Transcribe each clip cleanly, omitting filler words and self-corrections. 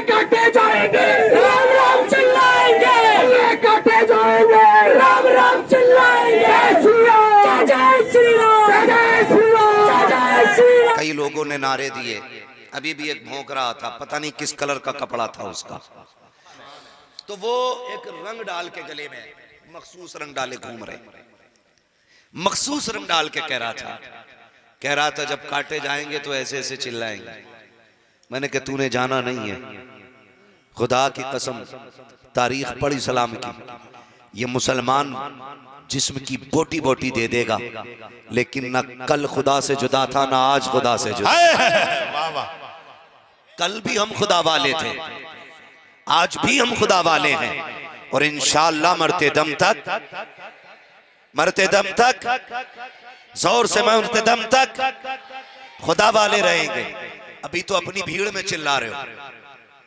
काटे जाएंगे, राम राम चिल्लाएंगे, काटे जाएंगे, राम राम चिल्लाएंगे, जय श्री राम, जय श्री राम, जय श्री राम, जय श्री राम। कई लोगों ने नारे दिए, अभी भी एक भौंक रहा था, पता नहीं किस कलर का कपड़ा था उसका, तो वो एक रंग डाल के गले में मखसूस रंग डाले घूम रहे, मखसूस रंग डाल के कह रहा था जब काटे जाएंगे तो ऐसे ऐसे चिल्लाएंगे। मैंने कहा तूने जाना नहीं है, खुदा की कसम तारीख पढ़ इस्लाम की, ये मुसलमान जिस्म की बोटी बोटी दे देगा, लेकिन ना कल खुदा से जुदा था ना आज खुदा से जुदा। कल भी हम खुदा वाले थे, आज भी हम खुदा वाले हैं, और इंशाअल्लाह मरते दम तक जोर से मरते दम तक खुदा वाले रहेंगे। अभी तो अपनी भीड़ में चिल्ला रहे हो,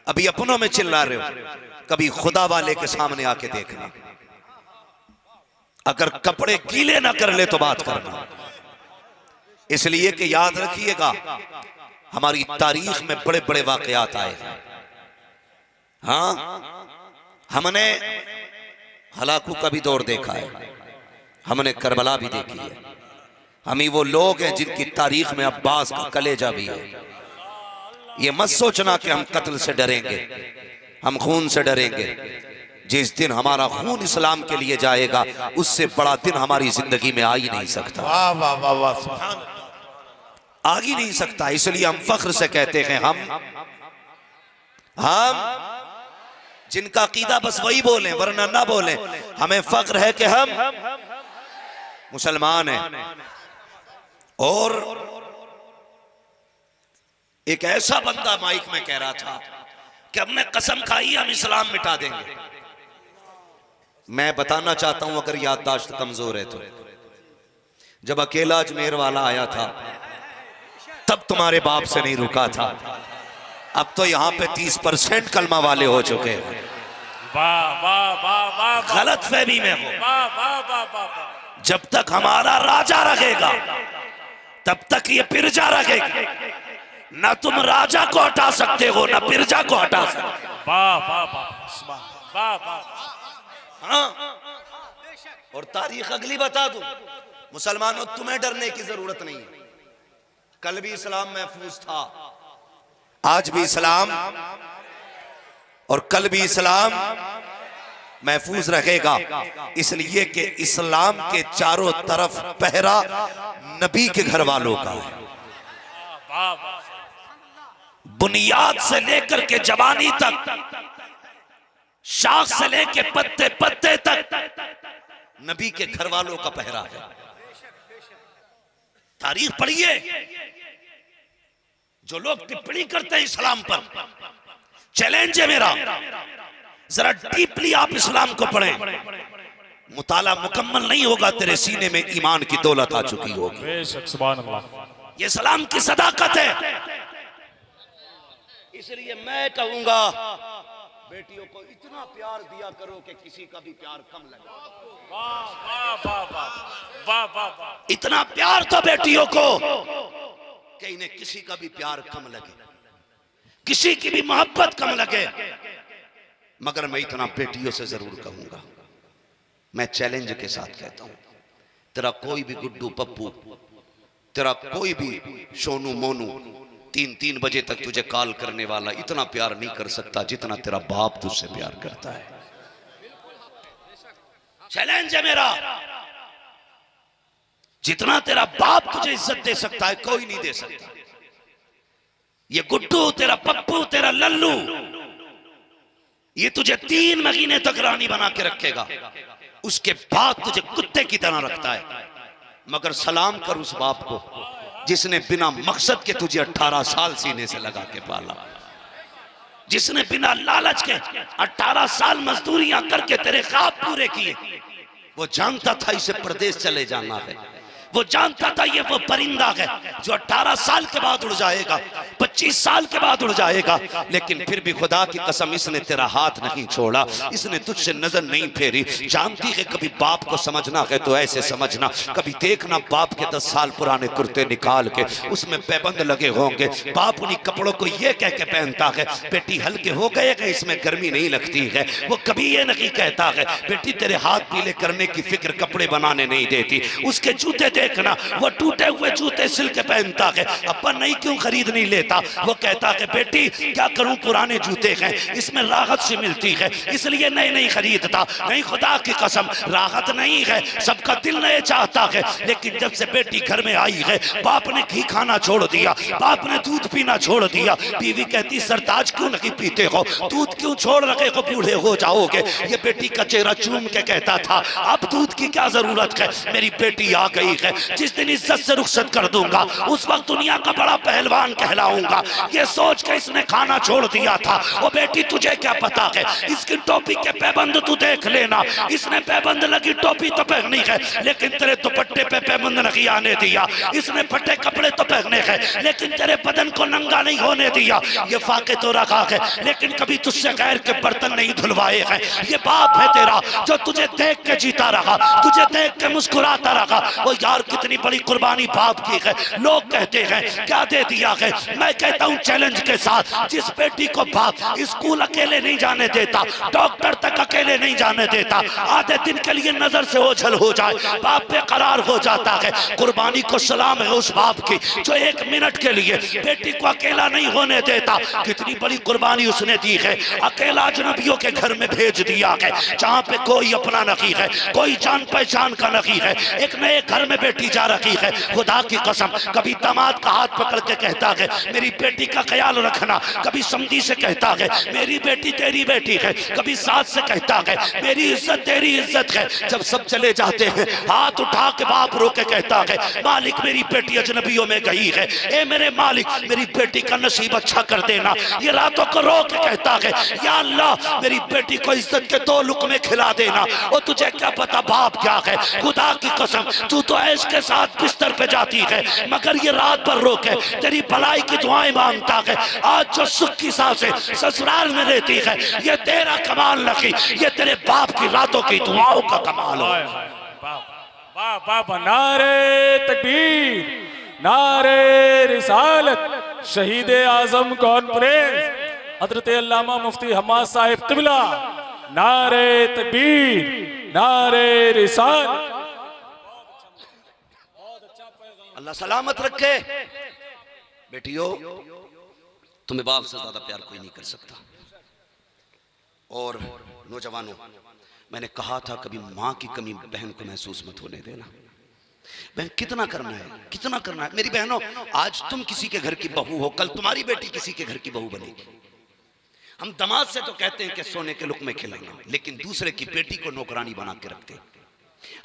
अभी अपनों में चिल्ला रहे हो, कभी खुदा वाले के सामने आके देखना, अगर कपड़े गीले ना कर ले तो बात करना। इसलिए कि याद रखिएगा हमारी तारीख में बड़े बड़े वाकयात आए हैं। हाँ, हमने हलाकू का भी दौर देखा है, हमने करबला भी देखी है, हम ही वो लोग हैं जिनकी तारीख में अब्बास का कलेजा भी है। ये मत सोचना कि हम कत्ल से डरेंगे, हम खून से डरेंगे। जिस दिन हमारा खून इस्लाम के लिए जाएगा उससे बड़ा दिन हमारी जिंदगी में आ ही नहीं सकता, आ ही नहीं सकता। इसलिए हम फख्र से कहते हैं हम जिनका अकीदा बस वही बोलें वरना ना बोलें, हमें फख्र है कि हम मुसलमान हैं। और एक ऐसा बंदा माइक में कह रहा था कि हमने कसम खाई हम इस्लाम मिटा देंगे। मैं बताना चाहता हूं अगर याददाश्त कमजोर है तो, जब अकेला अजमेर वाला आया था तब तुम्हारे बाप से नहीं रुका था, अब तो यहां पे 30% कलमा वाले हो चुके हैं। गलत फहमी में हो। जब तक हमारा राजा रहेगा तब तक ये पिरजा रहेगी, ना तुम राजा को हटा सकते हो ना पिरजा को हटा सकते हो। हाँ, और तारीख अगली बता दूं, मुसलमानों तुम्हें डरने की जरूरत नहीं है। कल भी इस्लाम महफूज था, आज भी इस्लाम और कल भी इस्लाम महफूज रहेगा, इसलिए कि इस्लाम के चारों तरफ पहरा नबी के घर वालों का है। बुनियाद से लेकर के जवानी तक, शाख से लेकर पत्ते पत्ते तक नबी के घर वालों का पहरा है। तारीख पढ़िए, जो लोग टिप्पणी करते हैं इस्लाम पर, चैलेंज है मेरा, जरा डीपली आप इस्लाम को पढ़ें। मुताला मुकम्मल नहीं होगा, तेरे सीने में ईमान की दौलत आ चुकी होगी। ये इस्लाम की सदाकत है। इसलिए मैं कहूंगा बेटियों को इतना प्यार दिया करो कि किसी का भी प्यार कम लगे। इतना प्यार तो बेटियों को कि इन्हें किसी का भी प्यार कम लगे, किसी की भी मोहब्बत कम लगे। मगर मैं इतना बेटियों से जरूर कहूंगा, मैं चैलेंज के साथ कहता हूं, तेरा कोई भी गुड्डू पप्पू, तेरा कोई भी सोनू मोनू 3-3 बजे तक तुझे कॉल करने वाला इतना प्यार नहीं कर सकता जितना तेरा बाप तुझसे प्यार करता है। चैलेंज है मेरा, जितना तेरा बाप तुझे इज्जत दे सकता है कोई नहीं दे सकता। ये गुड्डू, तेरा पप्पू, तेरा लल्लू, ये तुझे 3 महीने तक रानी बना के रखेगा, उसके बाद तुझे कुत्ते की तरह रखता है। मगर सलाम कर उस बाप को जिसने बिना मकसद के तुझे 18 साल सीने से लगा के पाला, जिसने बिना लालच के 18 साल मजदूरियां करके तेरे ख्वाब पूरे किए। वो जानता था इसे प्रदेश चले जाना है, वो जानता था ये वो परिंदा है जो 18 साल के बाद उड़ जाएगा, 25 साल के बाद उड़ जाएगा, लेकिन फिर भी खुदा की कसम इसने तेरा हाथ नहीं छोड़ा, इसने तुझसे नजर नहीं फेरी। जानती है कभी बाप को समझना है तो ऐसे समझना, कभी देखना बाप के 10 साल पुराने कुर्ते निकाल के उसमें पैबंद लगे होंगे, बाप उन्हीं कपड़ों को ये कह के पहनता है बेटी हल्के हो गए हैं, इसमें गर्मी नहीं लगती है। वो कभी ये नहीं कहता है बेटी तेरे हाथ पीले करने की फिक्र कपड़े बनाने नहीं देती। उसके जूते देखना, वो टूटे हुए जूते सिल के पहनता है, अब्बा नहीं क्यों खरीद नहीं लेता। वो कहता है बेटी क्या करूं पुराने जूते हैं, इसमें राहत से मिलती है इसलिए नए नहीं खरीदता। नहीं खुदा की कसम राहत नहीं है, सबका दिल नए चाहता है, लेकिन जब से बेटी घर में आई है बाप ने घी खाना छोड़ दिया, बाप ने दूध पीना छोड़ दिया। बीवी कहती सरताज क्यों नहीं पीते हो, दूध क्यों छोड़ रखे हो, बूढ़े हो जाओगे। ये बेटी का चेहरा चूम के कहता था अब दूध की क्या जरूरत है, मेरी बेटी आ गई है, जिस दिन इज्जत से रुखसत कर दूंगा उस वक्त दुनिया का बड़ा पहलवान कहलाऊंगा। ये सोच के इसने खाना छोड़ दिया था। वो बेटी तुझे क्या पता है, इसकी टोपी के पैबंद तू देख लेना, इसने पैबंद लगी टोपी तो पहनी है लेकिन तेरे दुपट्टे पे पैबंद नहीं आने दिया, इसने फटे कपड़े तो पहने हैं लेकिन तेरे बदन को नंगा नहीं होने दिया। ये फाके तो रखा है लेकिन कभी तुझसे गैर के बर्तन नहीं धुलवाए हैं। ये बाप है तेरा जो तुझे देख के जीता रहा, तुझे देख के मुस्कुराता रहा। वो यार कितनी बड़ी कुर्बानी बाप की है। लोग कहते हैं क्या दे दिया है, मैं कहता हूँ चैलेंज के साथ, जिस बेटी को बाप स्कूल अकेले नहीं जाने देता, डॉक्टर तक अकेले नहीं जाने देता, आधे दिन के लिए नजर से ओझल हो जाए बाप बेकरार हो जाता है। कुर्बानी को सलाम है उस बाप की जो 1 मिनट के लिए बेटी को अकेला नहीं होने देता। कितनी बड़ी कुर्बानी उसने दी है, अकेला अजनबियों के घर में भेज दिया है जहाँ पे कोई अपना नहीं है, कोई जान पहचान का नहीं है। एक नए घर में बेटी जा रही है, खुदा की कसम कभी दामाद का हाथ पकड़ के कहता है मेरी बेटी का ख्याल रखना, कभी समधी से कहता है मेरी बेटी तेरी बेटी है, कभी सास से कहता है मेरी इज्जत तेरी इज्जत है। जब सब चले जाते हैं हाथ उठा के बाप रो के कहता है मालिक मेरी बेटी अजनबियों में गई है, ए मेरे मालिक मेरी बेटी का नसीब अच्छा कर देना। ये रातों को रो के कहता है या अल्लाह मेरी बेटी को इज्जत के 2 लुक़मे खिला देना। और तुझे क्या पता बाप क्या है, खुदा की कसम तू तो ऐश के साथ बिस्तर पे जाती है मगर ये रात भर रो के तेरी भलाई की दुआएं मांगता है। आज जो सुख की सांसें ससुराल में लेती है ये तेरा कमाल नहीं, ये तेरे बाप की रातों की दुआओं का कमाल हो। नारे तकबीर, नारे रिसालत, शहीद आजम कॉन्फ्रेंस हजरत अल्लामा मुफ्ती हम्माद साहिब क़िबला, नारे तकबीर, नारे रिसालत। अल्लाह सलामत रखे। बेटियों तुम्हें बाप से ज्यादा प्यार कोई नहीं कर सकता। और नौजवानों मैंने कहा था कभी माँ की कमी बहन को महसूस मत होने देना। बहन कितना करना है, कितना करना है। मेरी बहनों आज तुम किसी के घर की बहू हो, कल तुम्हारी बेटी किसी के घर की बहू बनेगी। हम दामाद से तो कहते हैं कि सोने के लुक़मे खिलाना, लेकिन दूसरे की बेटी को नौकरानी बना के रखते हैं।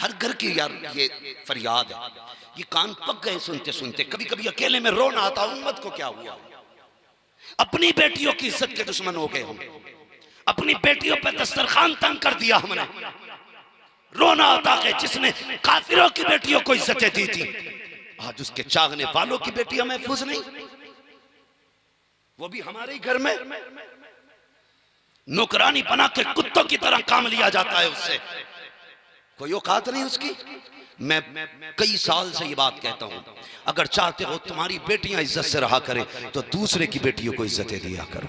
हर घर की यार ये फरियाद है, ये कान पक गए सुनते सुनते। कभी कभी अकेले में रोना आता उम्मत को क्या हुआ, अपनी बेटियों की इज्जत के दुश्मन हो गए हम, अपनी बेटियों पे दस्तरखान तंग कर दिया हमने। रोना आता है जिसने काफिरों की बेटियों को इज्जतें दी थी, आज उसके चाहने वालों की बेटियां महफूज नहीं, वो भी हमारे ही घर में नौकरानी बना के कुत्तों की तरह काम लिया जाता है, उससे कोई औकात नहीं उसकी। मैं कई साल से ये बात कहता हूं, अगर चाहते हो तुम्हारी बेटियां इज्जत से रहा करें तो दूसरे की बेटियों को इज्जतें दिया करो,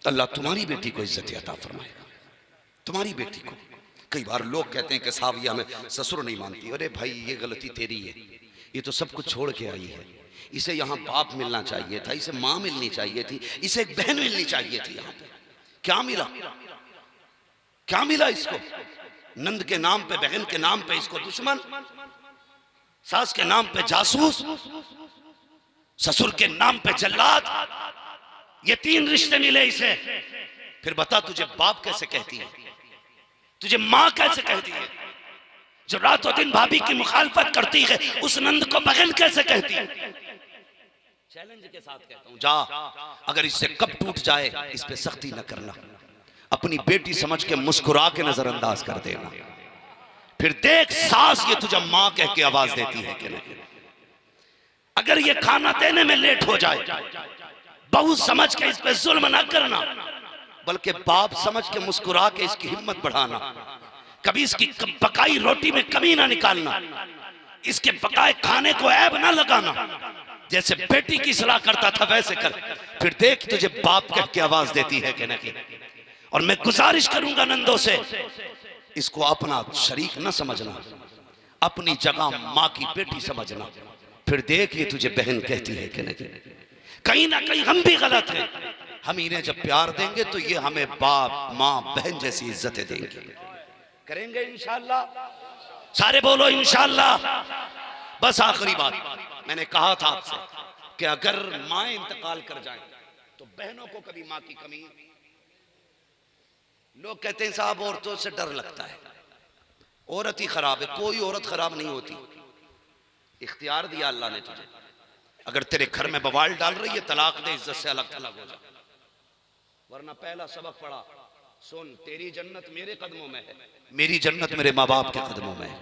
अल्लाह तुम्हारी बेटी को इज्जत अता फरमाएगा, तुम्हारी बेटी को। कई बार लोग कहते हैं कि साविया में ससुर नहीं मानती। अरे भाई ये गलती तेरी है, ये तो सब कुछ छोड़ के आई है, इसे यहाँ बाप मिलना चाहिए था, इसे माँ मिलनी चाहिए थी, इसे एक बहन मिलनी चाहिए थी। यहाँ पे क्या मिला, क्या मिला इसको? नंद के नाम पे, बहन के नाम पे इसको दुश्मन, सास के नाम पे जासूस, ससुर के नाम पे जल्लाद। ये 3 रिश्ते मिले इसे। फिर बता तुझे बाप कैसे कहती है, तुझे माँ कैसे कहती है? जो रातों दिन भाभी की मुखालफत करती है उस नंद को बहन कैसे कहती है? चैलेंज के साथ कहता हूं, जा अगर इससे कब टूट जाए इस पे सख्ती न करना, अपनी बेटी समझ के मुस्कुरा के नजरअंदाज कर देना। फिर देख सास ये तुझे मां कह के आवाज देती है कि नहीं। अगर ये खाना देने में लेट हो जाए, बहू समझ के इस पे जुल्म ना करना, बल्कि बाप समझ के मुस्कुरा के इसकी हिम्मत बढ़ाना। कभी इसकी पकाई रोटी में कमी ना निकालना, इसके पकाए खाने को ऐब ना लगाना। जैसे बेटी की सलाह करता था वैसे कर। फिर देख तुझे बाप कह के आवाज देती है कि नहीं। और मैं गुजारिश करूंगा नंदों से, इसको अपना शरीक न समझना, अपनी जगह मां की बेटी समझना। फिर देख ये तुझे बहन कहती है कि नहीं। कहीं ना कहीं हम भी गलत हैं। हम इन्हें जब प्यार देंगे तो ये हमें बाप मां बहन जैसी इज्जतें देंगे। करेंगे इंशाअल्लाह। सारे बोलो इंशाअल्लाह। बस आखिरी बात, मैंने कहा था आपसे कि अगर मां इंतकाल कर जाए तो बहनों को कभी मां की कमी। लोग कहते हैं साहब औरतों से डर लगता है, औरत ही खराब है। कोई औरत खराब नहीं होती। इख्तियार दिया अल्लाह ने तुझे। अगर तेरे घर में बवाल डाल रही है, तलाक दे, इज्जत से अलग थलग हो जा। वरना पहला सबक पढ़ा, सुन, तेरी जन्नत मेरे कदमों में है, मेरी जन्नत मेरे माँ बाप के कदमों में है।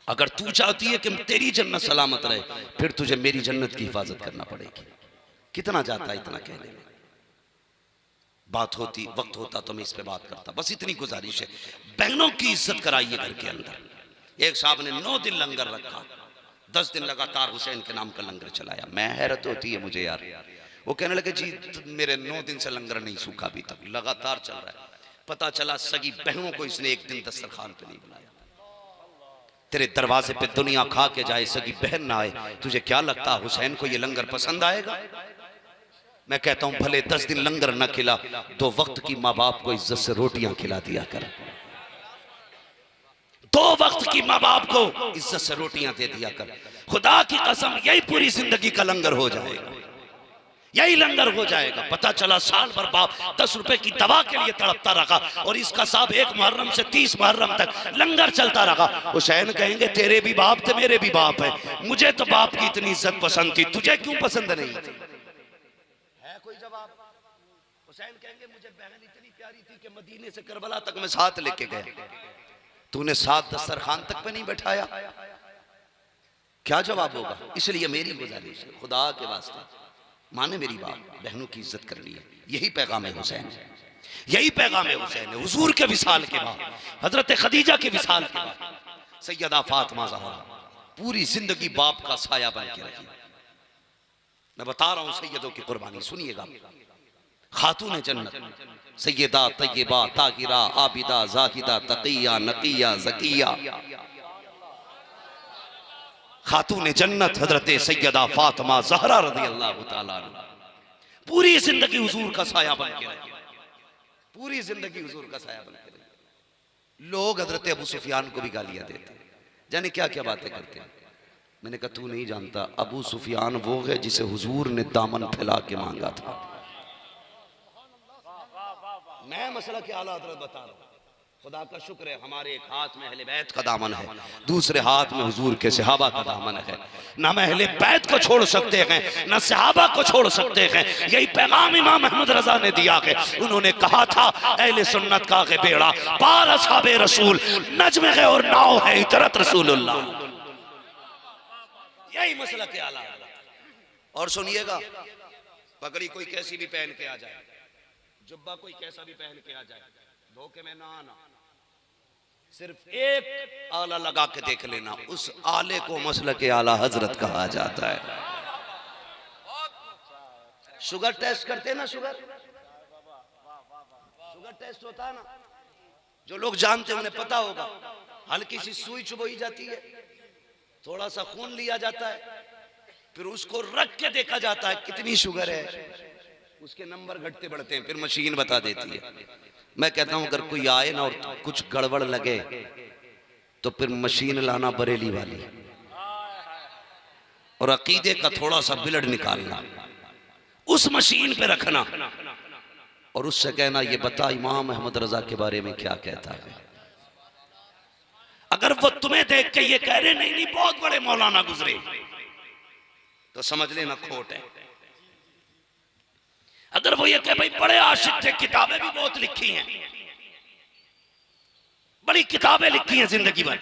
अगर तू चाहती है कि तेरी जन्नत सलामत रहे, फिर तुझे मेरी जन्नत की हिफाजत करना पड़ेगी। कितना जाता है इतना कहने में। बात होती, वक्त होता तो मैं इस पे बात करता। बस इतनी गुजारिश है, बहनों की इज्जत कराइए घर के अंदर। एक साहब ने 9 दिन लंगर रखा, 10 दिन लगातार हुसैन के नाम का लंगर चलाया। मैं हैरत होती है मुझे यार। वो कहने लगे जी मेरे 9 दिन से लंगर नहीं सूखा अभी तक, लगातार चल रहा है। पता चला सगी बहनों को इसने एक दिन दस्तरखान पे नहीं बुलाया। तेरे दरवाजे पे दुनिया खा के जाए, सगी बहन ना आए, तुझे क्या लगता हुसैन को ये लंगर पसंद आएगा? मैं कहता हूं भले 10 दिन लंगर न खिला, 2 वक्त की माँ बाप को इज्जत से रोटियां खिला दिया कर। 2 वक्त की माँ बाप को इज्जत से रोटियां दे दिया कर। खुदा की कसम यही पूरी जिंदगी का लंगर हो जाएगा, यही लंगर हो जाएगा। पता चला साल भर बाप 10 रुपए की दवा के लिए तड़पता रहा और इसका साहब 1 मुहर्रम से 30 मुहर्रम तक लंगर चलता रहा। हुसैन कहेंगे तेरे भी बाप थे, मेरे भी बाप है, मुझे तो बाप की इतनी इज्जत पसंद थी, तुझे क्यों पसंद नहीं थी? है कोई जवाब? हुसैन कहेंगे मुझे बहन इतनी प्यारी थी कि मदीने से करबला तक मैं साथ लेके गया, तूने साथ दस्तरखान तक पे नहीं बैठाया। क्या जवाब होगा? इसलिए मेरी गुजारिश है, खुदा के वास्ते माने मेरी बात, बहनों की इज्जत कर ली है। यही पैगाम है हुसैन, यही पैगाम है हुसैन। हुजूर के विसाल के बाद, हजरत खदीजा के विसाल के बाद सैयदा फातिमा ज़हरा पूरी जिंदगी बाप का साया बन के रही। मैं बता रहा हूं सैयदों की कुर्बानी, सुनिएगा। खातून जन्नत सैयदा तय्यबा ताहिरा आबिदा जाहिदा तकिया नकिया ज़किया, खातून जन्नत हजरत सैयदा फातिमा ज़हरा रज़ियल्लाहु ताला अन्हा पूरी जिंदगी हुजूर का साया बन के रही, पूरी जिंदगी हुजूर का साया बन के रही। लोग हजरत अबू सुफियान को भी गालियां देते, जाने क्या क्या बातें करते हैं। मैंने कहा तू नहीं जानता, अबू सुफियान वो है जिसे हुजूर ने दामन फैला के मांगा था। मैं मसला के आला हजरत बता रहा हूं। खुदा का शुक्र है हमारे एक हाथ में अहले बैत का दामन है, दूसरे हाथ में हुजूर के सहाबा का दामन है। ना हम अहले बैत को छोड़ सकते हैं, ना सहाबा को छोड़ सकते हैं। यही पैगाम इमाम अहमद रजा ने दिया है। उन्होंने कहा था अहले सुन्नत का है बेड़ा पार असहाबे रसूल, नज्म है और नाव है इतरत रसूलुल्लाह। यही मसला के आला। और सुनिएगा, पगड़ी कोई कैसी भी पहन के आ जाए, जुब्बा कोई कैसा भी पहन के आ जाए, धोखे में ना आना। सिर्फ एक आला लगा के देख लेना, उस आले को मसलक के आला हजरत कहा जाता है। शुगर टेस्ट करते ना, शुगर टेस्ट होता है ना, जो लोग जानते हैं उन्हें पता होगा। हल्की सी सुई चुभोई जाती है, थोड़ा सा खून लिया जाता है, फिर उसको रख के देखा जाता है कितनी शुगर है। उसके नंबर घटते बढ़ते हैं, फिर मशीन बता देती है। मैं कहता हूं अगर कोई आए ना और कुछ गड़बड़ लगे तो फिर मशीन लाना बरेली वाली, और अकीदे का थोड़ा सा बिलड निकालना, उस मशीन पे रखना और उससे कहना ये बता इमाम अहमद रजा के बारे में क्या कहता है। अगर वो तुम्हें देख के ये कह रहे नहीं नहीं बहुत बड़े मौलाना गुजरे, तो समझ लेना खोट है। अगर वो ये कहे भाई बड़े आशिक थे, किताबें भी बहुत लिखी हैं, बड़ी किताबें लिखी हैं जिंदगी भर,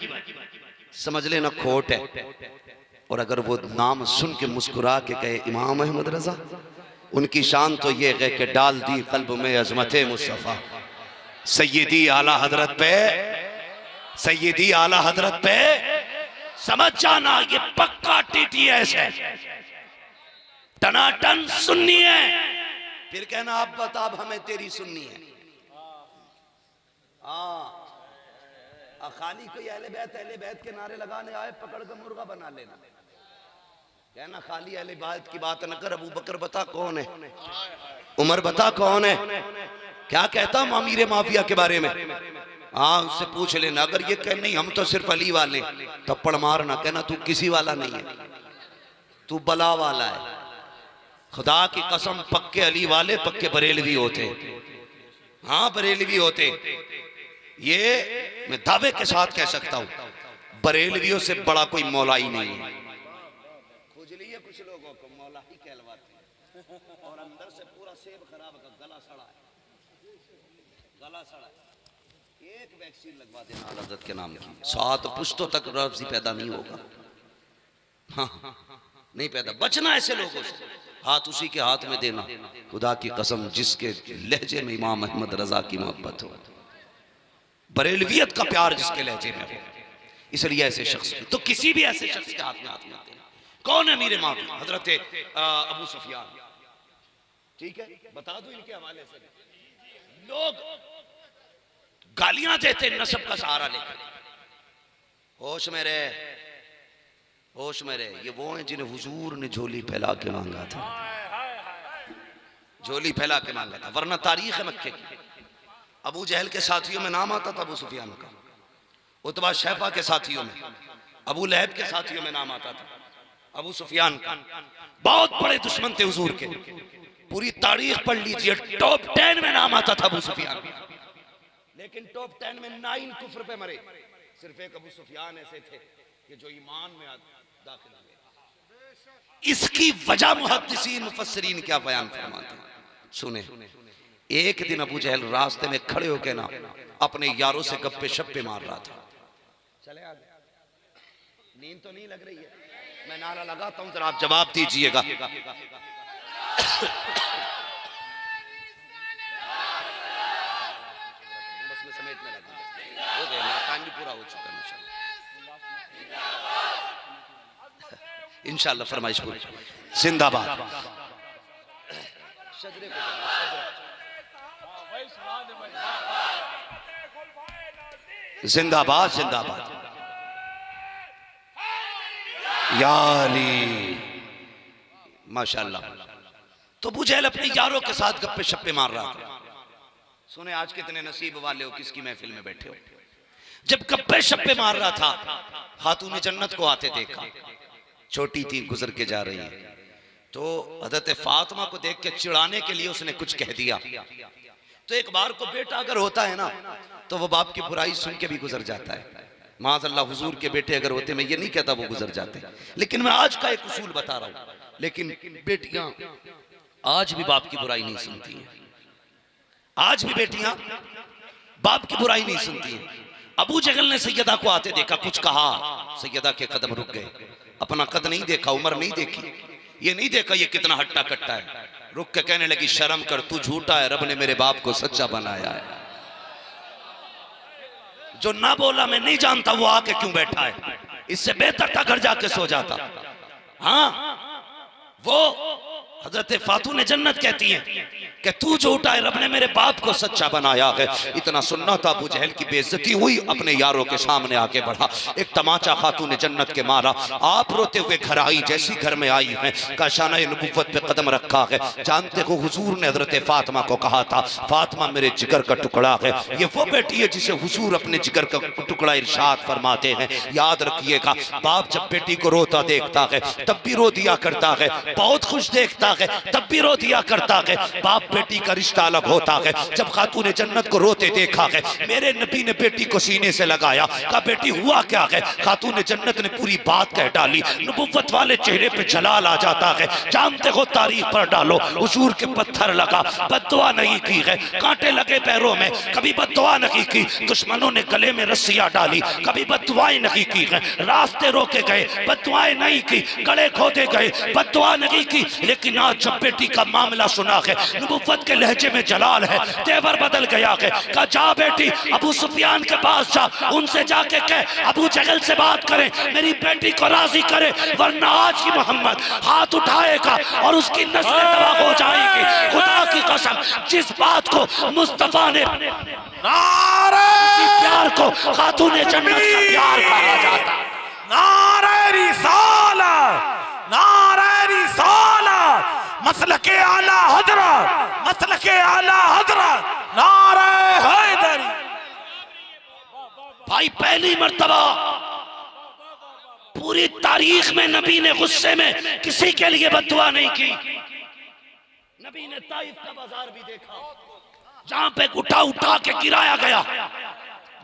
समझ लेना खोट है। और अगर वो नाम सुन के मुस्कुरा के कहे इमाम अहमद रजा, उनकी शान तो ये है कि डाल दी कल्ब में अजमत मुस्तफा। सैयदी आला हजरत पे, सैयदी आला हजरत पे समझ जाना ये पक्का टीटीएस है, टनाटन सुन्नी है। फिर कहना आप बता अब हमें तेरी सुन्नी है। खाली कोई अहले बैत के नारे लगाने आए, पकड़ कर मुर्गा बना लेना। कहना खाली अहले बैत की बात न कर, अबू बकर बता कौन है, उमर बता कौन है, क्या कहता अमीर माफिया के बारे में। हाँ उससे पूछ लेना, अगर ये कह नहीं हम तो सिर्फ अली वाले, थप्पड़ मारना, कहना तू किसी वाला नहीं है, तू बला वाला है। खुदा की कसम पक्के अली वाले पक्के बरेलवी होते, हाँ बरेलवी होते। ये मैं दावे के साथ कह सकता हूं, बरेलवियों से बड़ा कोई मौलाई नहीं है। खुजली है कुछ लोगों को, मौला ही कहलवाते हैं, और अंदर से पूरा सेब खराब है, गला सड़ा है, गला सड़ा है। एक वैक्सीन लगवा देना हजरत के नाम की, 7 पुश्तों तक रफ्ज़ी पैदा नहीं होगा। हाँ नहीं पैदा, बचना ऐसे लोगों से। हाथ उसी के हाथ में देना, खुदा की कसम जिसके लहजे में इमाम अहमद रजा की मोहब्बत हो, बरेलवियत का प्यार जिसके लहजे में हो, इसलिए ऐसे शख्स तो किसी भी ऐसे शख्स के हाथ में देना। कौन है मेरे माफी? हजरत अबू सुफियान, ठीक है बता दो इनके हवाले से। लोग गालियां देते नस्ब का सहारा लेकर, होश में रहे, होश में रहे। ये वो हैं जिन्हें हुजूर ने झोली फैला के मांगा था, झोली फैला के मांगा था, वरना तारीख है मक्के की। अबू जहल के साथियों में नाम आता था अबू सुफियान का, उतबा शैफा के साथियों में, अबू लहब के साथियों में नाम आता था अबू सुफियान का। बहुत बड़े दुश्मन थे हुजूर के, पूरी तारीख पढ़ लीजिए, टॉप 10 में नाम आता था अबू सुफियान। लेकिन टॉप 10 में 9 कुफ्र पे मरे, सिर्फ एक अबू सुफियान ऐसे थे कि जो ईमान में दाखिल हो गए। इसकी वजह मुहद्दिसीन मुफस्सिरीन क्या बयान फरमाते हैं, सुने। एक दिन अबू जहल रास्ते में खड़े होकर ना अपने यारों से गप्पे शप्पे मार रहा था। चले आ गए, नींद तो नहीं लग रही है, मैं नारा लगाता हूं जरा आप जवाब दीजिएगा। बस मैं समेटने लगा, हो गया मेरा टाइम भी पूरा हो चुका है इंशाल्लाह। फरमाइश पूरी, जिंदाबाद। शजरे को जिंदाबाद, जिंदाबाद यारी माशाल्लाह। तो अबू जहल अपने यारों के साथ गप्पे शप्पे मार रहा था। सुने आज कितने नसीब वाले हो, किसकी महफिल में बैठे हो। जब गप्पे शप्पे मार रहा था, खातून जन्नत को आते देखा, छोटी थी, गुजर के जा रही है, तो हज़रत फातिमा को देख के चिढ़ाने के लिए उसने कुछ कह दिया। तो एक बार को बेटा अगर होता है ना, तो वो बाप की बुराई सुन के भी गुजर जाता है। माज़अल्लाह हुजूर के बेटे अगर होते, मैं ये नहीं कहता वो गुजर जाते, लेकिन मैं आज का एक उसूल बता रहा हूं। लेकिन बेटियां आज भी बाप की बुराई नहीं सुनती हैं, आज भी बेटियां बाप की बुराई नहीं सुनती हैं। अबू जहल ने सैयदा को आते देखा, कुछ कहा, सैयदा के कदम रुक गए। अपना कद नहीं देखा, उम्र नहीं देखी, ये नहीं देखा ये कितना हट्टा कट्टा है। रुक के कहने लगी, शर्म कर, तू झूठा है, रब ने मेरे बाप को सच्चा बनाया है। जो ना बोला मैं नहीं जानता वो आके क्यों बैठा है, इससे बेहतर था घर जाके सो जाता। हाँ वो हजरत फातून जन्नत कहती हैं कि तू झूठा है, रब ने मेरे बाप को सच्चा बनाया है। इतना सुनना था, अबू जहल की बेइज्जती हुई, अपने यारों के सामने आके बढ़ा, एक तमाचा खातून जन्नत के मारा। आप रोते हुए घर आई, जैसी घर में आई है का शाना नबुव्वत पे कदम रखा है। जानते हो हुजूर ने हजरत फातिमा को कहा था, फातिमा मेरे जिगर का टुकड़ा है। ये वो बेटी है जिसे हुजूर अपने जिगर का टुकड़ा इरशाद फरमाते हैं। याद रखिएगा, बाप जब बेटी को रोता देखता है तब भी रो दिया करता है, बहुत खुश देखता देखता है तब भी रो दिया करता है। बाप बेटी का रिश्ता अलग होता है। जब खातून जन्नत को रोते देखा है, मेरे नबी ने बेटी को सीने से लगाया, कहा बेटी हुआ क्या है? खातून जन्नत ने पूरी बात कह डाली। नबुव्वत वाले चेहरे पे जलाल आ जाता है। जानते हो तारीफ पर डालो, हुजूर के पत्थर लगा, बद्दुआ नहीं की है, कांटे लगे पैरों में, कभी बद्दुआ नहीं की। दुश्मनों ने गले में रस्सियां डाली, कभी बद्दुआएं नहीं की है। रास्ते रोके गए, बद्दुआएं नहीं की, गले खोदे गए, बद्दुआ नहीं की। लेकिन आज जब बेटी का मामला सुना है, नबुव्वत के लहजे में जलाल है, तेवर बदल गया है। कहा जा बेटी अबू सुफियान के पास जा, उनसे जाके कह अबू जहल से बात करें, मेरी बेटी को राजी करे, वरना आज की मोहम्मद हाथ उठाएगा और उसकी नस्लें तबाह हो जाएंगी। खुदा की कसम, जिस बात को मुस्तफा ने प्यार को खातून जन्नत का प्यार कहा जाता। नारे रिसालत, नारे रिसालत, मसलके आला हजरत, मसलके आला हजरत, नारे हैदरी। भाई पहली मर्तबा पूरी तारीख में नबी ने गुस्से में किसी के लिए बद्दुआ नहीं की। नबी ने ताइफ का बाजार भी देखा, जहां पे उठा उठा के गिराया गया।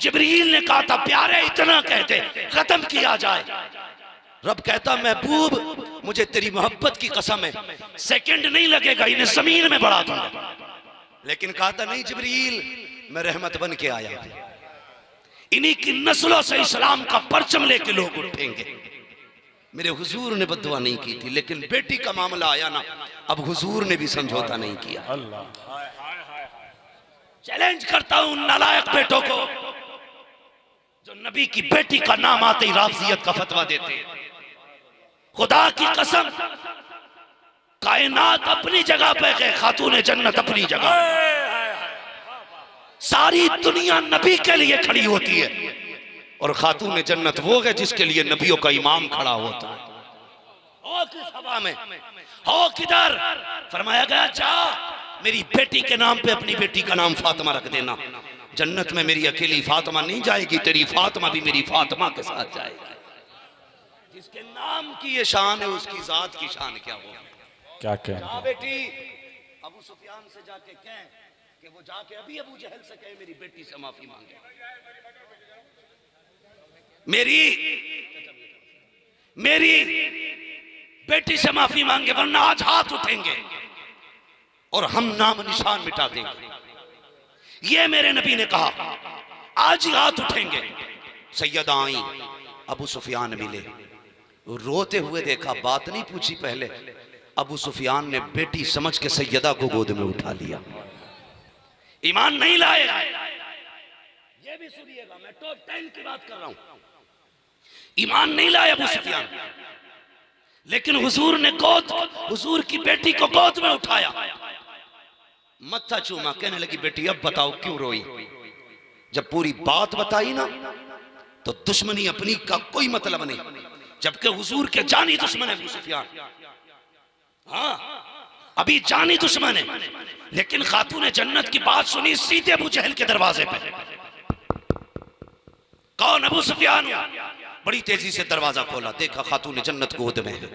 जिब्रील ने कहा था प्यारे इतना कहते खत्म किया जाए। रब कहता महबूब मुझे तेरी मोहब्बत की कसम है, सेकंड नहीं लगेगा, इन्हें जमीन में बढ़ा दूंगा। लेकिन कहा था नहीं जिब्रील, मैं रहमत बन के आया, इन्हीं की नस्लों से इस्लाम का परचम लेके लोग उठेंगे। मेरे हुजूर ने बद्दुआ नहीं की थी, लेकिन बेटी का मामला आया ना, अब हुजूर ने भी समझौता नहीं किया। चैलेंज करता हूं उन नालायक बेटों को जो नबी की बेटी का नाम आते ही राफजियत का फतवा देते हैं। खुदा की कसम, कायनात अपनी जगह पे है, खातून जन्नत अपनी जगह। सारी दुनिया नबी के लिए खड़ी होती है और खातून जन्नत वो है जिसके लिए नबियों का इमाम खड़ा होता है। हो किस हवा में, हो किधर? फरमाया गया जा मेरी बेटी के नाम पे अपनी बेटी का नाम फातिमा रख देना। जन्नत में मेरी अकेली फातिमा नहीं जाएगी, तेरी फातिमा भी मेरी फातिमा के साथ जाएगी। जिसके नाम की ये शान है उसकी जात की शान क्या होगी? क्या कहना बेटी अबू सुफियान से जाके कहें कि वो जाके अभी अबू जहल से कहे मेरी बेटी से माफी मांगे, मेरी बेटी से माफी मांगे, वरना आज हाथ उठेंगे और हम नाम निशान मिटा देंगे। ये मेरे नबी ने कहा, आज ही हाथ उठेंगे। सैयदा आई, अबू सुफियान मिले, रोते हुए देखा, बात नहीं पूछी पहले। अबू सुफियान ने बेटी समझ के सैयदा को गोद में उठा लिया। ईमान नहीं लाए, ये भी सुनिएगा, मैं टॉप 10 की बात कर रहा हूं। ईमान नहीं लाए अबू सुफियान, लेकिन हुजूर ने हुजूर की बेटी को गोद में उठाया, मत्था चूमा, कहने लगी बेटी अब बताओ क्यों रोई? जब पूरी बात बताई ना तो दुश्मनी अपनी का कोई मतलब नहीं, जबकि हुजूर के जानी दुश्मन है अबू सुफियान। हाँ अभी जानी दुश्मन है, लेकिन खातून जन्नत की बात सुनी, सीधे अबू जहल के दरवाजे पे। कौन? अबू सुफियान। बड़ी तेजी से दरवाजा खोला, देखा खातून जन्नत गोद में है।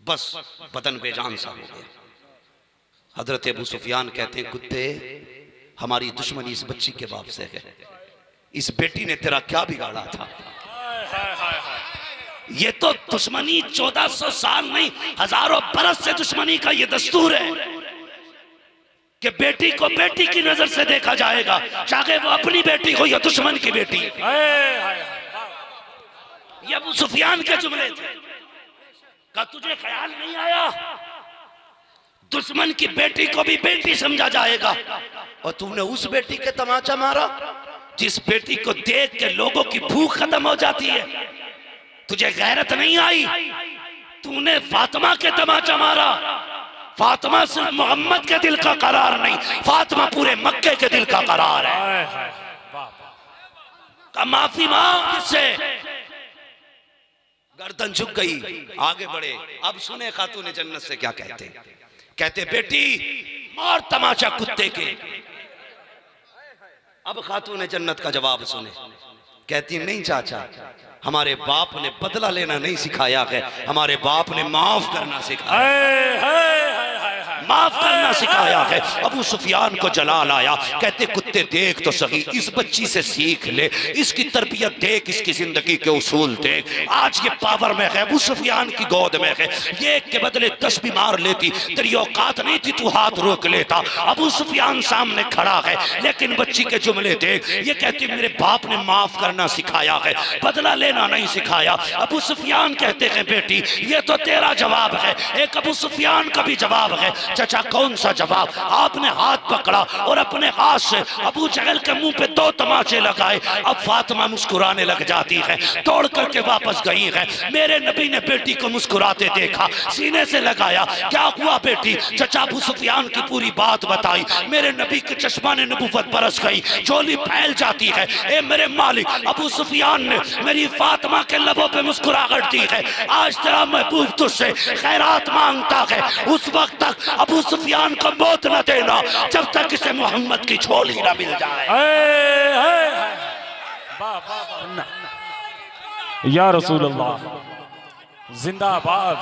बस बदन बेजान सा हो गया। हजरत अबू सुफियान कहते हैं कुत्ते, हमारी दुश्मनी इस बच्ची के बाप से है, इस बेटी ने तेरा क्या बिगाड़ा था? ये तो दुश्मनी 1400 साल नहीं, हजारों बरस से दुश्मनी का ये दस्तूर है कि बेटी को बेटी की नजर से देखा जाएगा, चाहे वो अपनी बेटी हो या दुश्मन की बेटी। ये अबू सुफियान के जुमले थे। का तुझे ख्याल नहीं आया दुश्मन की बेटी को भी बेटी समझा जाएगा, और तूने उस बेटी के तमाचा मारा जिस बेटी को देख के लोगों की भूख खत्म हो जाती है। तुझे गैरत नहीं आई, तूने फातिमा के तमाचा मारा। फातिमा सिर्फ मोहम्मद के दिल का करार नहीं, फातिमा पूरे मक्के के दिल का करार है। का माफी मांग किससे? गर्दन झुक गई, आगे बढ़े। अब सुने खातून जन्नत से क्या कहते, कहते बेटी मार तमाचा कुत्ते के। अब खातून जन्नत का जवाब सुने, कहती नहीं चाचा हमारे बाप ने बदला लेना नहीं सिखाया है, हमारे बाप ने माफ करना सिखाया, हाय हाय हाय हाय हाय। माफ करना सिखाया है। अबू सुफियान को जलाल आया, कहते कुत्ते देख तो सही, इस बच्ची से सीख ले, इसकी तरबियत देख, इसकी जिंदगी के उसूल देख। आज ये पावर में है, अबू सुफियान की गोद में है, ये एक के बदले 10 भी मार लेती, तेरी औकात नहीं थी, तू हाथ रोक लेता। अबू सुफियान सामने खड़ा है, लेकिन बच्ची के जुमले देख, ये कहती मेरे बाप ने माफ करना सिखाया है, बदला लेना नहीं सिखाया। अबू सुफियान कहते हैं बेटी ये तो तेरा जवाब है, एक अबू सुफियान का भी जवाब है। चाचा कौन सा जवाब? आपने हाथ पकड़ा और अपने हाथ से अबू जहल के मुंह पे 2 तमाचे लगाए। अब फातिमा मुस्कुराने लग जाती है, तोड़ करके वापस गई है। मेरे नबी ने बेटी को मुस्कुराते देखा, सीने से लगाया, क्या हुआ बेटी? चाचा अबू सुफियान की पूरी बात बताई। मेरे नबी के चश्मा ने नबूवत बरस गई, झोली फैल जाती है। ए मेरे मालिक, अबू सुफियान ने मेरी फातिमा के लबों पे मुस्कुराहट दी है, आज तेरा महबूब तुझसे खैरात मांगता है। उस वक्त तक अबू सुफियान को मौत न देना जब तक इसे मोहम्मद की झोली न मिल जाए। हाय हाय हाय। वाह वाह वाह। या रसूल अल्लाह, जिंदाबाद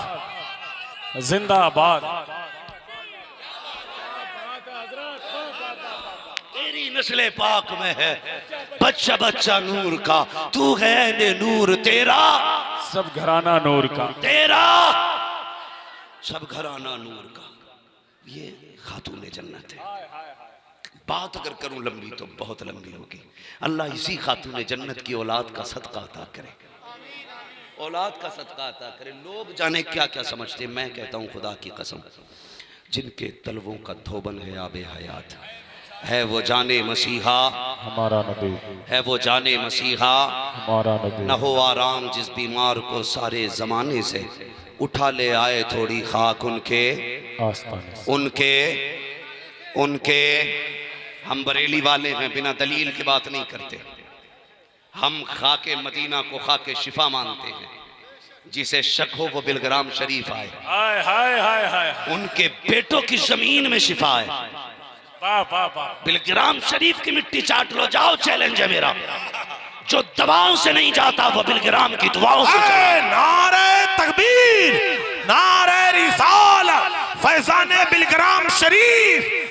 जिंदाबाद। तेरी नस्ले पाक में है बच्चा बच्चा नूर का, तू है ने नूर तेरा, सब घराना नूर का, तेरा सब घराना नूर का। ये खातून जन्नत है। बात अगर करूं लंबी तो बहुत लंबी होगी। अल्लाह इसी खातून जन्नत की औलाद का सदका अता करे, औलाद का सदका अता करे। लोग जाने क्या क्या समझते, मैं कहता हूं खुदा की कसम, जिनके तलवों का धोबन है आबे हयात है, वो जाने मसीहा हमारा नबी है, वो जाने मसीहा हमारा नबी। न हो आराम जिस बीमार को सारे जमाने से, उठा ले आए थोड़ी खाक उनके आस्ताने से। उनके हम बरेली वाले हैं, बिना दलील की बात नहीं करते। हम खाके मदीना को खाके शिफा मानते हैं, जिसे शक हो वो बिलग्राम शरीफ आए। हाय हाय हाय हाय। उनके बेटों की जमीन में शिफा है। वाह वाह वाह। बिलग्राम शरीफ की मिट्टी चाट लो, जाओ, चैलेंज है मेरा। जो दवाओं से नहीं जाता वो बिलग्राम की दुआओं से ए, नारे तकबीर, नारे रिसालत, फैजाने बिलग्राम शरीफ।